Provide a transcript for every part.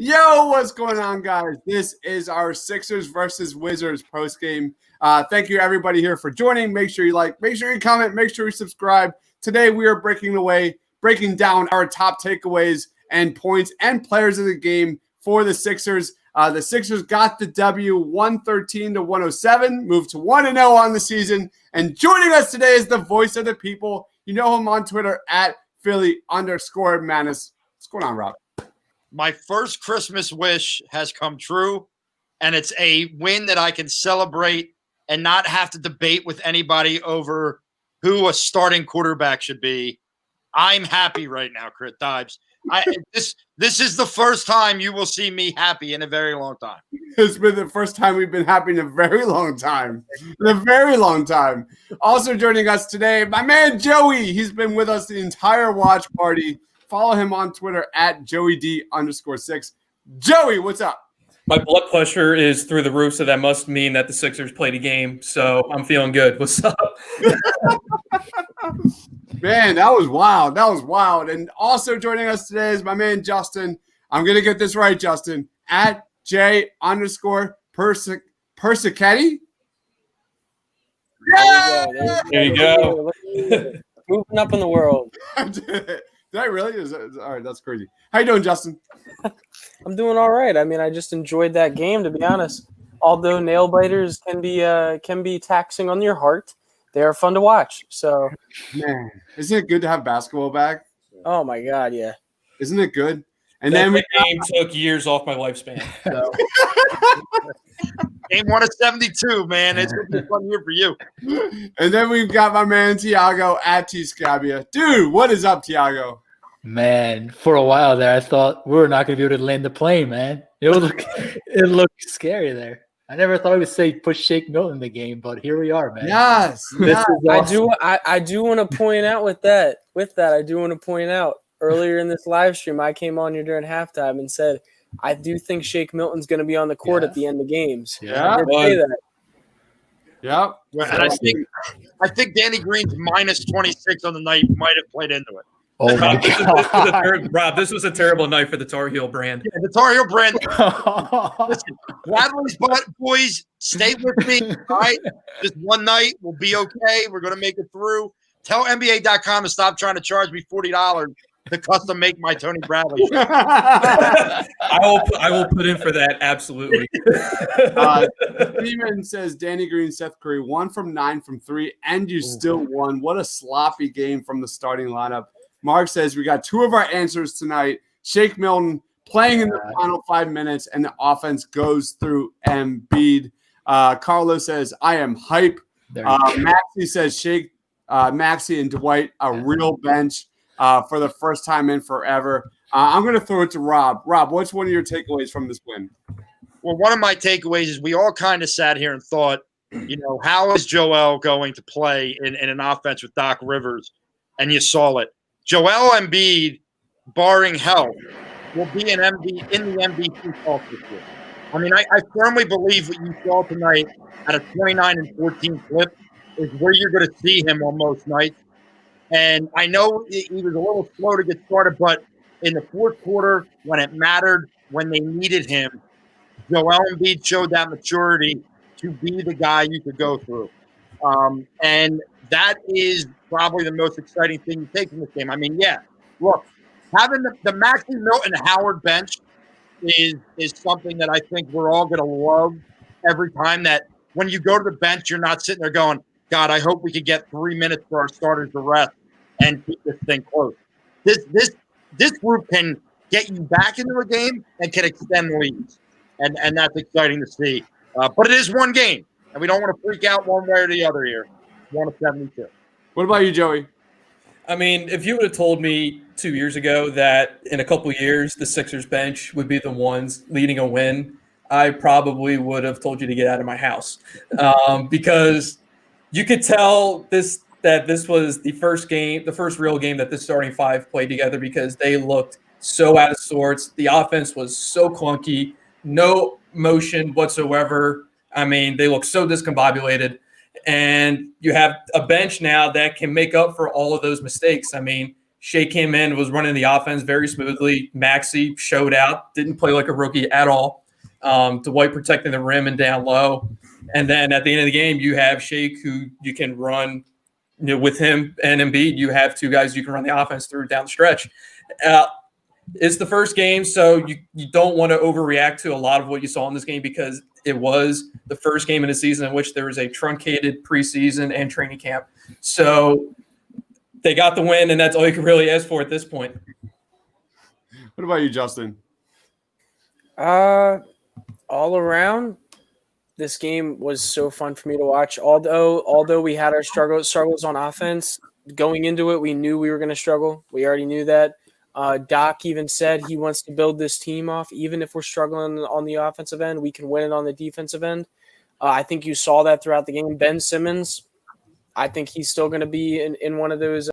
Yo, what's going on, guys? This is our Sixers versus Wizards postgame. Thank you, everybody here for joining. Make sure you like, make sure you comment, make sure you subscribe. Today, we are breaking down our top takeaways and points and players of the game for the Sixers. The Sixers got the W 113-107, moved to 1-0 on the season. And joining us today is the voice of the people. You know him on Twitter at Philly_Manis. What's going on, Rob? My first Christmas wish has come true, and it's a win that I can celebrate and not have to debate with anybody over who a starting quarterback should be. I'm happy right now, Crit Dibes. This is the first time you will see me happy in a very long time. It's been the first time we've been happy in a very long time. In a very long time. Also joining us today, my man Joey. He's been with us the entire watch party. Follow him on Twitter at JoeyD_6. Joey, what's up? My blood pressure is through the roof, so that must mean that the Sixers played a game. So I'm feeling good. What's up? Man, that was wild. That was wild. And also joining us today is my man Justin. I'm going to get this right, Justin. At J_Persichetti. Yeah! There you go. Moving up in the world. Did I really? All right, that's crazy. How you doing, Justin? I'm doing all right. I mean, I just enjoyed that game, to be honest. Although nail biters can be taxing on your heart, they are fun to watch. So, man, isn't it good to have basketball back? Oh my God, yeah. Isn't it good? And that then the game took years off my lifespan. So. Game 1 of 72, man. It's going to be a fun year for you. And then we've got my man Tiago at T-Scabia. Dude, what is up, Tiago? Man, for a while there, I thought we were not going to be able to land the plane, man. It looked scary there. I never thought I would say push Shake Milton in the game, but here we are, man. Yes. This is awesome. I do want to point out with that, I do want to point out earlier in this live stream, I came on here during halftime and said, I do think Shake Milton's going to be on the court at the end of games. Yeah. I did say that. Yep. And I think Danny Green's minus 26 on the night might have played into it. Oh my God. Rob, this was a terrible night for the Tar Heel brand. Yeah, the Tar Heel brand. Listen, Bradley's boys, stay with me. All right? Just one night. We'll be okay. We're going to make it through. Tell NBA.com to stop trying to charge me $40 to custom make my Tony Bradley. I will put in for that, absolutely. Steven says Danny Green, Seth Curry, 1 from 9 from 3, and you still won. What a sloppy game from the starting lineup. Mark says we got 2 of our answers tonight. Shake Milton playing in the final 5 minutes, and the offense goes through Embiid. Carlos says, I am hype. Maxie says Maxie and Dwight, a real bench for the first time in forever. I'm going to throw it to Rob. Rob, what's one of your takeaways from this win? Well, one of my takeaways is we all kind of sat here and thought, how is Joel going to play in an offense with Doc Rivers? And you saw it. Joel Embiid, barring health, will be in the MVP talk this year. I mean, I firmly believe what you saw tonight at a 29-14 clip is where you're going to see him on most nights. And I know he was a little slow to get started, but in the fourth quarter, when it mattered, when they needed him, Joel Embiid showed that maturity to be the guy you could go through. And that is probably the most exciting thing you take from this game. I mean, yeah, look, having the Maxey, Milton, Howard bench is something that I think we're all going to love every time. That when you go to the bench, you're not sitting there going, God, I hope we could get 3 minutes for our starters to rest and keep this thing close. This group can get you back into a game and can extend leads, and that's exciting to see. But it is one game, and we don't want to freak out one way or the other here. 1 of 72. What about you, Joey? I mean, if you would have told me 2 years ago that in a couple years the Sixers bench would be the ones leading a win, I probably would have told you to get out of my house, because you could tell that this was the first game, the first real game that the starting five played together, because they looked so out of sorts. The offense was so clunky, no motion whatsoever. I mean, they look so discombobulated. And you have a bench now that can make up for all of those mistakes. I mean, Shea came in, was running the offense very smoothly. Maxey showed out, didn't play like a rookie at all. Dwight protecting the rim and down low. And then at the end of the game, you have Shea, who you can run, with him and Embiid. You have two guys you can run the offense through down the stretch. It's the first game, so you don't want to overreact to a lot of what you saw in this game, because it was the first game in a season in which there was a truncated preseason and training camp. So they got the win, and that's all you can really ask for at this point. What about you, Justin? All around, this game was so fun for me to watch. Although we had our struggles on offense going into it, we knew we were going to struggle. We already knew that. Doc even said he wants to build this team off. Even if we're struggling on the offensive end, we can win it on the defensive end. I think you saw that throughout the game. Ben Simmons, I think he's still going to be in one of those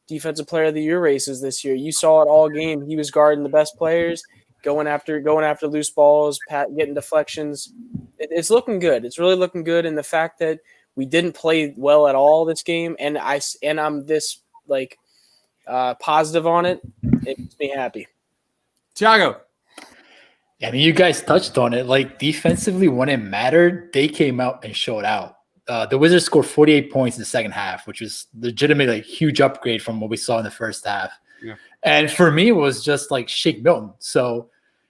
defensive player of the year races this year. You saw it all game. He was guarding the best players, going after loose balls, getting deflections. It's looking good. It's really looking good. And the fact that we didn't play well at all this game, and I'm this positive on it, it makes me happy. Thiago. Yeah, I mean, you guys touched on it. Like, defensively, when it mattered, they came out and showed out. The Wizards scored 48 points in the second half, which was legitimately a huge upgrade from what we saw in the first half. Yeah. And for me, it was just like Shake Milton. So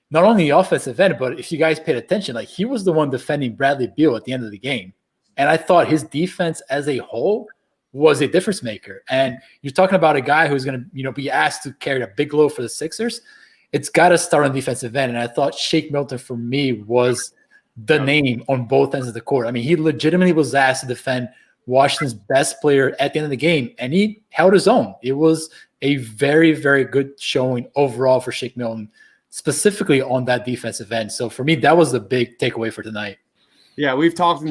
not only the offensive end, but if you guys paid attention, like, he was the one defending Bradley Beal at the end of the game. And I thought his defense as a whole was a difference maker. And you're talking about a guy who's going to, be asked to carry a big load for the Sixers. It's got to start on the defensive end. And I thought Shake Milton, for me, was the name on both ends of the court. I mean, he legitimately was asked to defend Washington's best player at the end of the game, and he held his own. It was a very, very good showing overall for Shake Milton, specifically on that defensive end. So for me, that was the big takeaway for tonight. Yeah, we've talked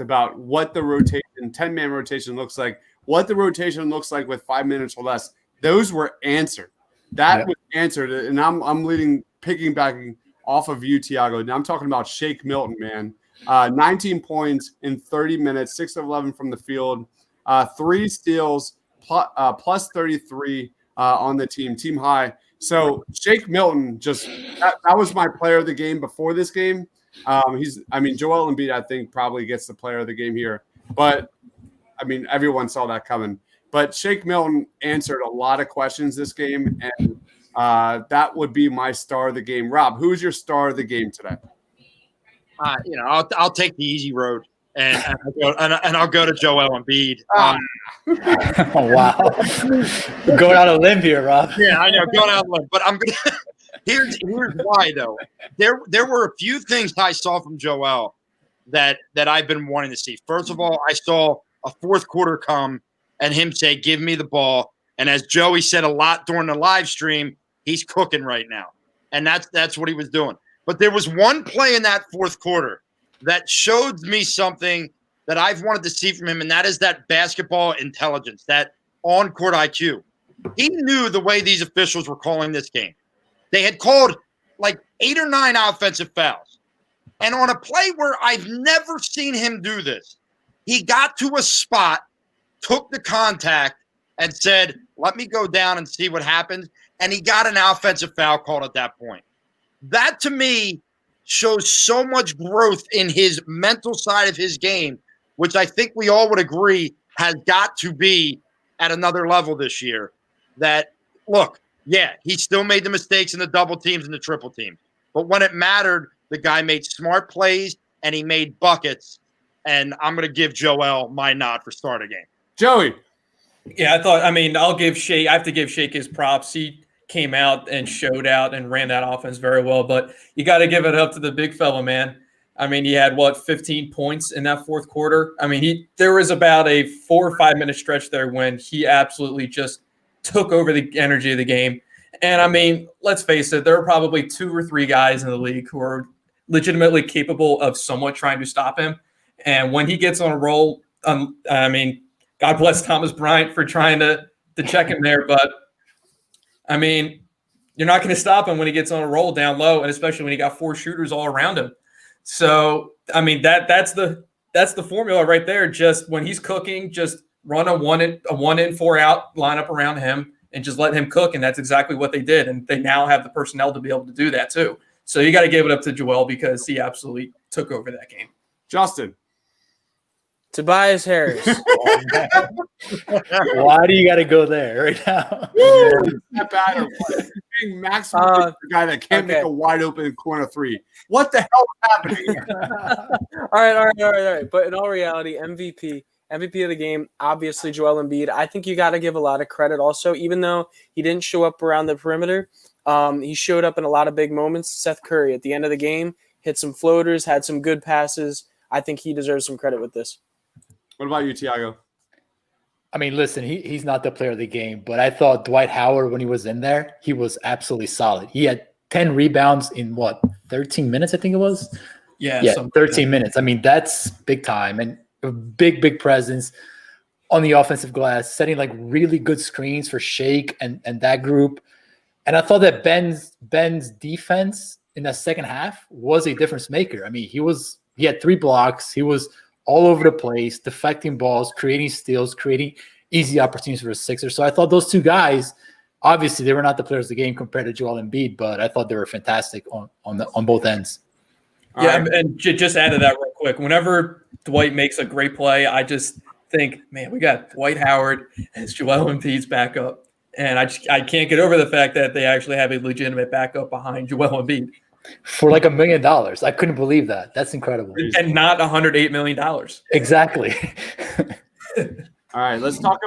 about what the rotation, 10-man rotation looks like, what the rotation looks like with 5 minutes or less. Those were answered. That was answered. And I'm piggybacking off of you, Thiago. Now I'm talking about Shake Milton, man. 19 points in 30 minutes, 6 of 11 from the field, 3 steals, plus 33 on the team high. So Shake Milton, that was my player of the game before this game. Joel Embiid, I think, probably gets the player of the game here. But, everyone saw that coming. But Shake Milton answered a lot of questions this game, and that would be my star of the game. Rob, who's your star of the game today? I'll take the easy road, and I'll go to Joel Embiid. Oh, wow. Going out on a limb here, Rob. Yeah, I know, going out on a limb. But I'm going to – here's why, though. There were a few things I saw from Joel that I've been wanting to see. First of all, I saw a fourth quarter come and him say, "Give me the ball." And as Joey said a lot during the live stream, he's cooking right now. And that's what he was doing. But there was one play in that fourth quarter that showed me something that I've wanted to see from him, and that is that basketball intelligence, that on-court IQ. He knew the way these officials were calling this game. They had called like 8 or 9 offensive fouls. And on a play where I've never seen him do this, he got to a spot, took the contact, and said, "Let me go down and see what happens." And he got an offensive foul called at that point. That, to me, shows so much growth in his mental side of his game, which I think we all would agree has got to be at another level this year. That, look, yeah, he still made the mistakes in the double teams and the triple teams. But when it mattered, the guy made smart plays and he made buckets. And I'm going to give Joel my nod for start of game. Joey. Yeah, I'll give Shake. I have to give Shake his props. He came out and showed out and ran that offense very well. But you got to give it up to the big fella, man. I mean, he had 15 points in that fourth quarter. I mean, there was about a 4 or 5 minute stretch there when he absolutely just took over the energy of the game. And I mean, let's face it, there are probably 2 or 3 guys in the league who are legitimately capable of somewhat trying to stop him. And when he gets on a roll, I mean, God bless Thomas Bryant for trying to check him there. But I mean, you're not going to stop him when he gets on a roll down low, and especially when he got 4 shooters all around him. So, I mean, that's the formula right there. Just when he's cooking, just run a one in, 4 out lineup around him and just let him cook. And that's exactly what they did. And they now have the personnel to be able to do that too. So you got to give it up to Joel because he absolutely took over that game. Justin. Tobias Harris. Why do you got to go there right now? Not bad. Being Maxwell, the guy that can't make a wide open corner 3. What the hell is happening? All right. But in all reality, MVP of the game, obviously Joel Embiid. I think you got to give a lot of credit also, even though he didn't show up around the perimeter. He showed up in a lot of big moments. Seth Curry at the end of the game hit some floaters, had some good passes. I think he deserves some credit with this. What about you, Tiago? I mean, listen, he's not the player of the game, but I thought Dwight Howard, when he was in there, he was absolutely solid. He had 10 rebounds in 13 minutes, I think it was? Yeah, 13 minutes. I mean, that's big time and a big presence on the offensive glass, setting like really good screens for Shake and that group. And I thought that Ben's defense in the second half was a difference maker. I mean, he had 3 blocks. He was all over the place, deflecting balls, creating steals, creating easy opportunities for the Sixers. So I thought those 2 guys, obviously they were not the players of the game compared to Joel Embiid, but I thought they were fantastic on both ends. And just add to that real quick. Whenever Dwight makes a great play, I just think, man, we got Dwight Howard as Joel Embiid's backup. And I can't get over the fact that they actually have a legitimate backup behind Joel Embiid. For like $1 million. I couldn't believe that. That's incredible. And not $108 million. Exactly. All right, let's talk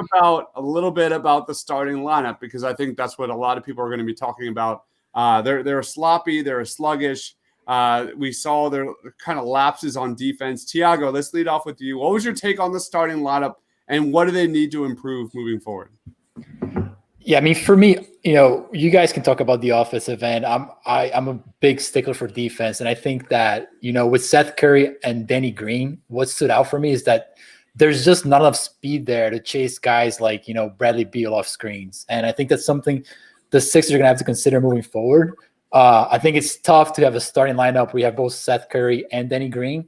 a little bit about the starting lineup because I think that's what a lot of people are going to be talking about. They're sloppy. They're sluggish. We saw their kind of lapses on defense. Tiago, let's lead off with you. What was your take on the starting lineup and what do they need to improve moving forward? Yeah, I mean, for me, you guys can talk about the offensive end. I'm a big stickler for defense, and I think that with Seth Curry and Danny Green, what stood out for me is that there's just not enough speed there to chase guys like Bradley Beal off screens, and I think that's something the Sixers are gonna have to consider moving forward. I think it's tough to have a starting lineup where you have both Seth Curry and Danny Green,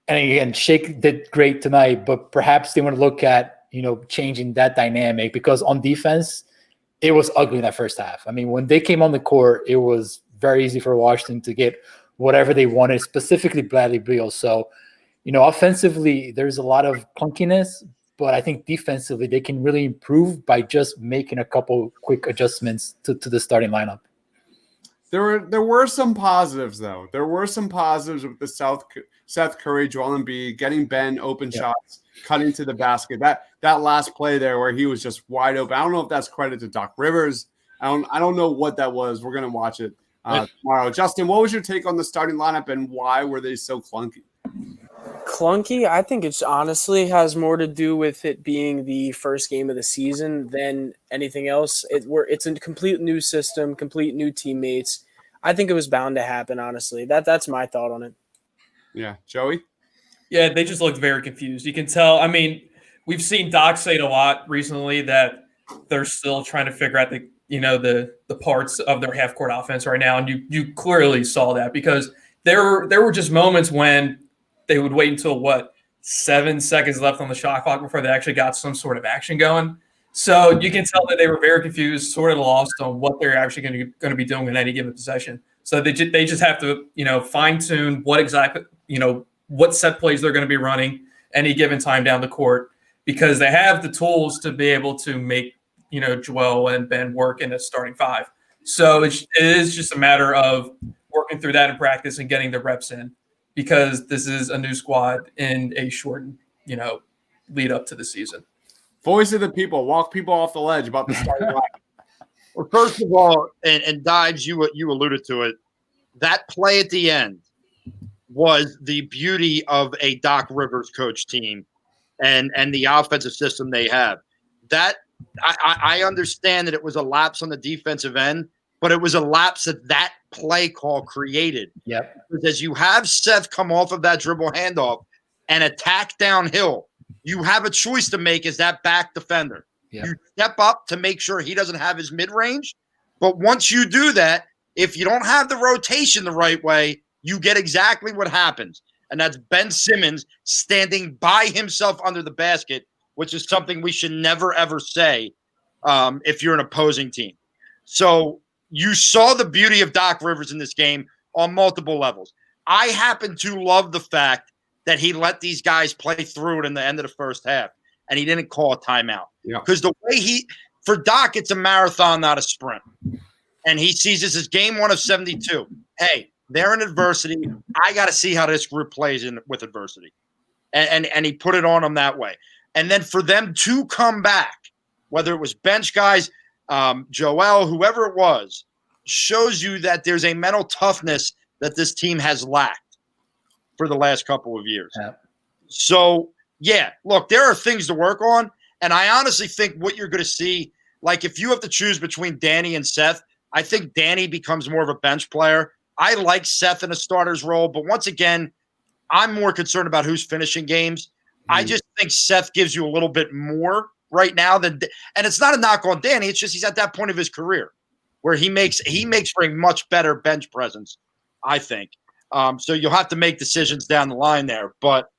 and again, Shake did great tonight, but perhaps they want to look at changing that dynamic because on defense, it was ugly in that first half. I mean, when they came on the court, it was very easy for Washington to get whatever they wanted, specifically Bradley Beal. So, offensively, there's a lot of clunkiness, but I think defensively, they can really improve by just making a couple quick adjustments to the starting lineup. There were some positives, though. There were some positives with the Seth Curry, Joel Embiid, getting Ben open shots, cutting to the basket. That last play there where he was just wide open. I don't know if that's credit to Doc Rivers. I don't know what that was. We're going to watch it tomorrow. Justin, what was your take on the starting lineup and why were they so clunky? Clunky? I think it's honestly has more to do with it being the first game of the season than anything else. It's a complete new system, complete new teammates. I think it was bound to happen, honestly. That's my thought on it. Yeah. Joey? Yeah, they just looked very confused. You can tell. I mean, we've seen Doc say it a lot recently that they're still trying to figure out the parts of their half court offense right now, and you clearly saw that because there were just moments when they would wait until 7 seconds left on the shot clock before they actually got some sort of action going. So you can tell that they were very confused, sort of lost on what they're actually going to be doing in any given possession. So they just have to fine tune what exactly what set plays they're going to be running any given time down the court because they have the tools to be able to make Joel and Ben work in a starting 5. So it is just a matter of working through that in practice and getting the reps in. Because this is a new squad in a shortened, lead up to the season. Voice of the people, walk people off the ledge about the starting lineup. Well, first of all, and Dives, you alluded to it. That play at the end was the beauty of a Doc Rivers coach team and the offensive system they have. That I understand that it was a lapse on the defensive end, but it was a lapse that play call created. Yep. Because as you have Seth come off of that dribble handoff and attack downhill, you have a choice to make as that back defender. Yep. You step up to make sure he doesn't have his mid-range. But once you do that, if you don't have the rotation the right way, you get exactly what happens. And that's Ben Simmons standing by himself under the basket, which is something we should never, ever say if you're an opposing team. So you saw the beauty of Doc Rivers in this game on multiple levels. I happen to love the fact that he let these guys play through it in the end of the first half, and he didn't call a timeout. Because the way for Doc, it's a marathon, not a sprint. And he sees this as game 1 of 72. Hey, they're in adversity. I got to see how this group plays with adversity. And he put it on them that way. And then for them to come back, whether it was bench guys, Joel, whoever it was, shows you that there's a mental toughness that this team has lacked for the last couple of years. Yeah. So, yeah, look, there are things to work on. And I honestly think what you're going to see, like if you have to choose between Danny and Seth, I think Danny becomes more of a bench player. I like Seth in a starter's role, but once again, I'm more concerned about who's finishing games. I just think Seth gives you a little bit more right now and it's not a knock on Danny. It's just he's at that point of his career where he makes for a much better bench presence, I think. So you'll have to make decisions down the line there. But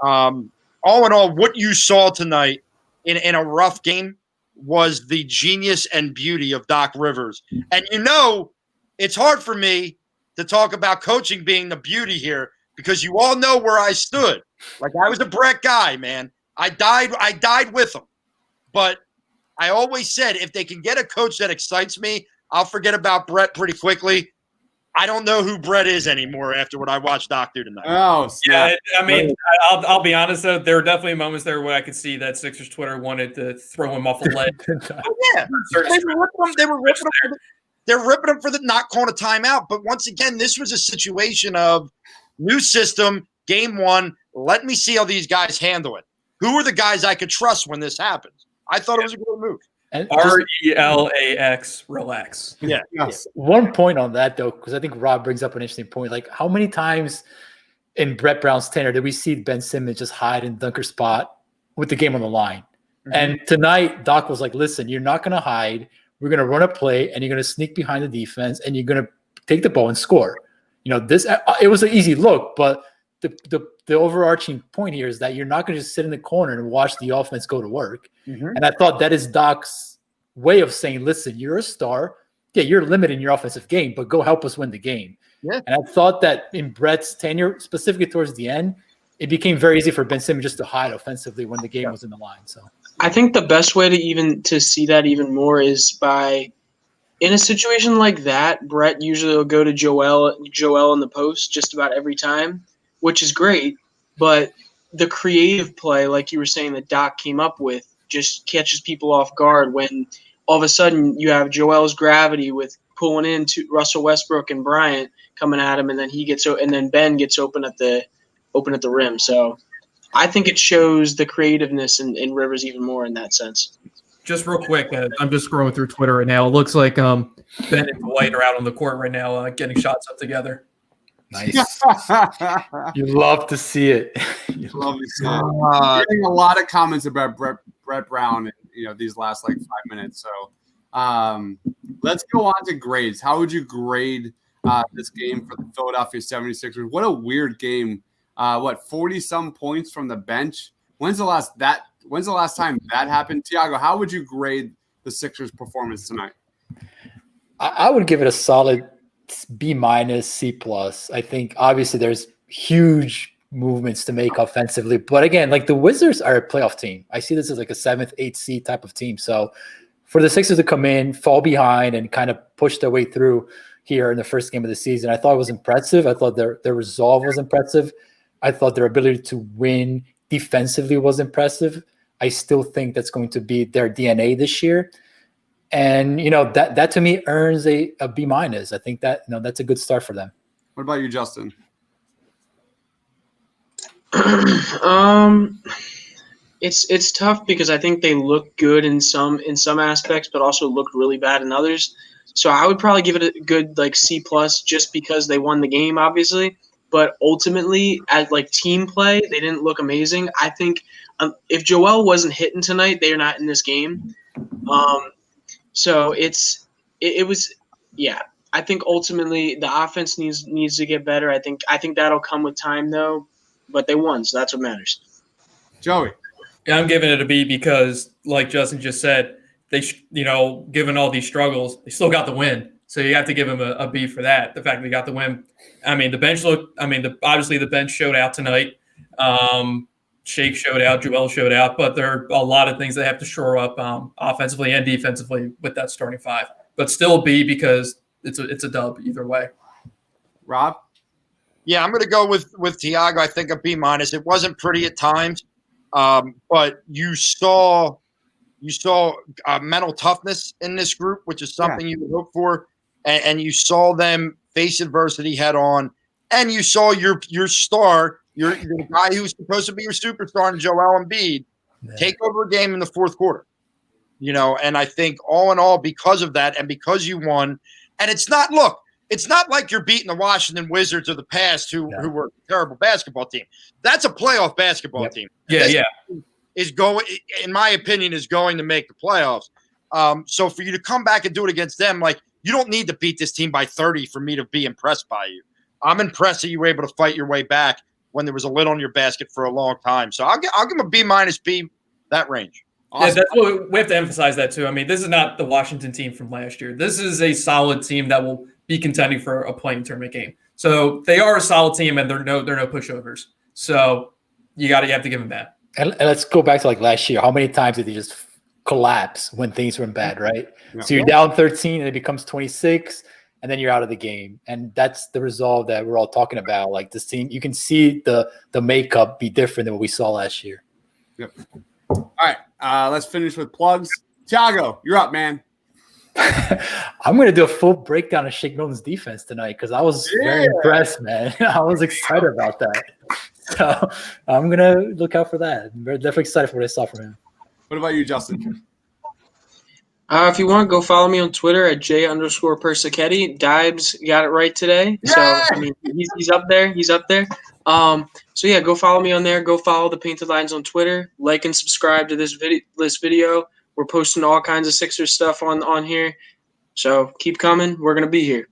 all in all, what you saw tonight in a rough game was the genius and beauty of Doc Rivers. And it's hard for me to talk about coaching being the beauty here because you all know where I stood. Like I was a Brett guy, man. I died with him. But I always said if they can get a coach that excites me, I'll forget about Brett pretty quickly. I don't know who Brett is anymore after what I watched Doc do tonight. Oh, yeah. I mean, I'll be honest though. There were definitely moments there where I could see that Sixers Twitter wanted to throw him off a ledge. Yeah, they're ripping him for the not calling a timeout. But once again, this was a situation of new system, game 1. Let me see how these guys handle it. Who are the guys I could trust when this happens? I thought it was a good move. RELAX, relax. Yeah. Yes. One point on that, though, because I think Rob brings up an interesting point. Like, how many times in Brett Brown's tenure did we see Ben Simmons just hide in dunker spot with the game on the line? Mm-hmm. And tonight, Doc was like, listen, you're not going to hide. We're going to run a play, and you're going to sneak behind the defense, and you're going to take the ball and score. It was an easy look, but the overarching point here is that you're not going to just sit in the corner and watch the offense go to work. Mm-hmm. And I thought that is Doc's way of saying, listen, you're a star. Yeah, you're limiting your offensive game, but go help us win the game. Yeah. And I thought that in Brett's tenure, specifically towards the end, it became very easy for Ben Simmons just to hide offensively when the game was in the line. So I think the best way to see that even more is by in a situation like that, Brett usually will go to Joel in the post just about every time, which is great. But the creative play, like you were saying, that Doc came up with, just catches people off guard when all of a sudden you have Joel's gravity with pulling in to Russell Westbrook and Bryant coming at him, and then Ben gets open at the rim. So I think it shows the creativeness in Rivers even more in that sense. Just real quick, I'm just scrolling through Twitter right now. It looks like Ben and Dwight are out on the court right now getting shots up together. Nice. You love to see it. Love to see it. Getting a lot of comments about Brett Brown in these last 5 minutes. So let's go on to grades. How would you grade this game for the Philadelphia 76ers? What a weird game. 40-some points from the bench. When's the last time that happened? Tiago, how would you grade the Sixers' performance tonight? I would give it a solid B-, C+. I think obviously there's huge movements to make offensively, but again, the Wizards are a playoff team. I see this as a 7th, 8th seed type of team. So for the Sixers to come in, fall behind, and kind of push their way through here in the first game of the season, I thought it was impressive. I thought their resolve was impressive. I thought their ability to win defensively was impressive. I still think that's going to be their DNA this year. And, that to me earns a B-. I think that, that's a good start for them. What about you, Justin? It's tough because I think they look good in some aspects, but also looked really bad in others. So I would probably give it a good like C plus just because they won the game, obviously. But ultimately, at like team play, they didn't look amazing. I think if Joel wasn't hitting tonight, they are not in this game. So it was yeah. I think ultimately the offense needs to get better. I think that'll come with time though. But they won, so that's what matters. Joey. Yeah, I'm giving it a B because, like Justin just said, they given all these struggles, they still got the win. So you have to give them a B for that. The fact they got the win. I mean, the bench looked. I mean, obviously the bench showed out tonight. Shake showed out, Joel showed out, but there are a lot of things they have to shore up offensively and defensively with that starting five. But still B because it's a dub either way. Rob? Yeah, I'm going to go with Tiago. I think a B minus. It wasn't pretty at times, but you saw mental toughness in this group, which is something you would hope for, and you saw them face adversity head on, and you saw your star, your guy who's supposed to be your superstar, in Joel Embiid, take over a game in the fourth quarter. And I think all in all, because of that, and because you won, and it's not like you're beating the Washington Wizards of the past who were a terrible basketball team. That's a playoff basketball team. Yeah. Is going, in my opinion, is going to make the playoffs. So for you to come back and do it against them, like, you don't need to beat this team by 30 for me to be impressed by you. I'm impressed that you were able to fight your way back when there was a lid on your basket for a long time. So I'll give them a B minus, B, that range. Awesome. Yeah, that's what we have to emphasize that too. I mean, this is not the Washington team from last year. This is a solid team that will be contending for a playing tournament game. So they are a solid team, and they're no pushovers. So you have to give them that. And let's go back to like last year. How many times did they just collapse when things went bad, right? Yeah. So you're down 13 and it becomes 26, and then you're out of the game. And that's the resolve that we're all talking about. Like this team, you can see the makeup be different than what we saw last year. Yep. All right. Let's finish with plugs. Tiago, you're up, man. I'm going to do a full breakdown of Shake Milton's defense tonight because I was very impressed, man. I was excited about that. So I'm going to look out for that. I'm definitely excited for what I saw from him. What about you, Justin? If you want, go follow me on Twitter at J_Persichetti. Dibes got it right today. Yay! So, I mean, he's up there. He's up there. So, yeah, go follow me on there. Go follow the Painted Lines on Twitter. Like and subscribe to this video. We're posting all kinds of Sixers stuff on here. So, keep coming. We're going to be here.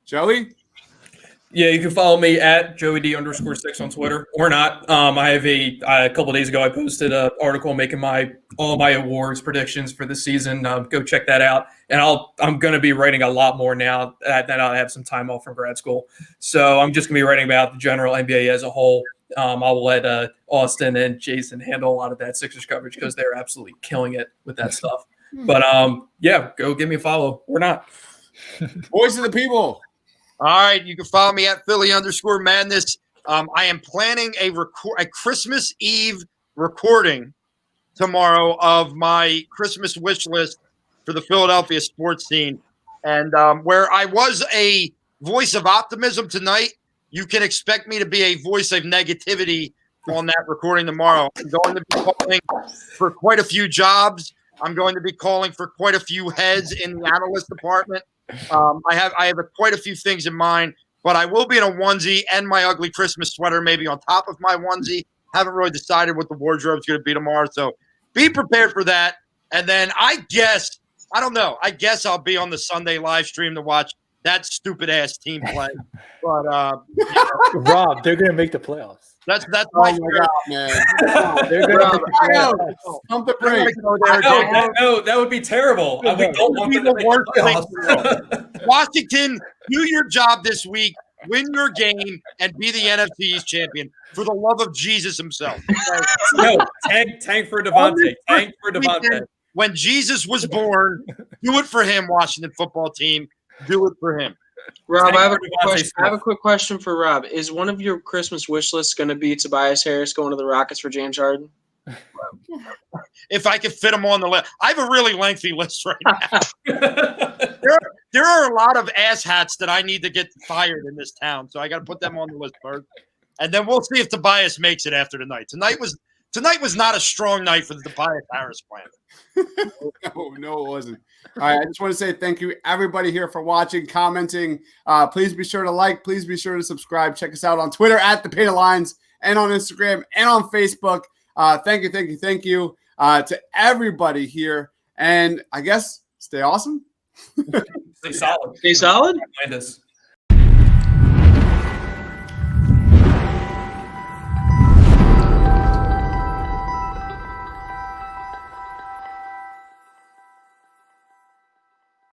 Joey? Yeah, you can follow me at JoeyD_6 on Twitter or not. I have a couple of days ago, I posted an article making all my awards predictions for the season. Go check that out. And I'm going to be writing a lot more now that I have some time off from grad school. So I'm just going to be writing about the general NBA as a whole. I will let Austin and Jason handle a lot of that Sixers coverage because they're absolutely killing it with that stuff. But yeah, go give me a follow or not. Voice of the people. All right, you can follow me at Philly_Madness. I am planning a Christmas Eve recording tomorrow of my Christmas wish list for the Philadelphia sports scene. And where I was a voice of optimism tonight, you can expect me to be a voice of negativity on that recording tomorrow. I'm going to be calling for quite a few jobs. I'm going to be calling for quite a few heads in the analyst department. I have quite a few things in mind, but I will be in a onesie and my ugly Christmas sweater maybe on top of my onesie. Haven't really decided what the wardrobe's going to be tomorrow, so be prepared for that. And then I guess I'll be on the Sunday live stream to watch that stupid ass team play. But Rob, they're going to make the playoffs. That's my God, man. They're going to pump the brakes. That would be terrible. We don't want them to make the playoffs. Washington, do your job this week. Win your game and be the NFC's champion for the love of Jesus himself. No, tank for Devontae. Tank for Devontae. When Jesus was born, do it for him, Washington football team. Do it for him. Rob, I have a quick question for Rob. Is one of your Christmas wish lists going to be Tobias Harris going to the Rockets for James Harden? If I could fit him on the list. I have a really lengthy list right now. There are a lot of asshats that I need to get fired in this town, so I got to put them on the list first. and then we'll see if Tobias makes it after tonight. Tonight was not a strong night for the Tobias Harris plan. No, it wasn't. All right, I just want to say thank you, everybody here, for watching, commenting. Please be sure to like. Please be sure to subscribe. Check us out on Twitter at The Painted Lines and on Instagram and on Facebook. Thank you to everybody here. And I guess stay awesome. Stay solid. Stay solid. Find us.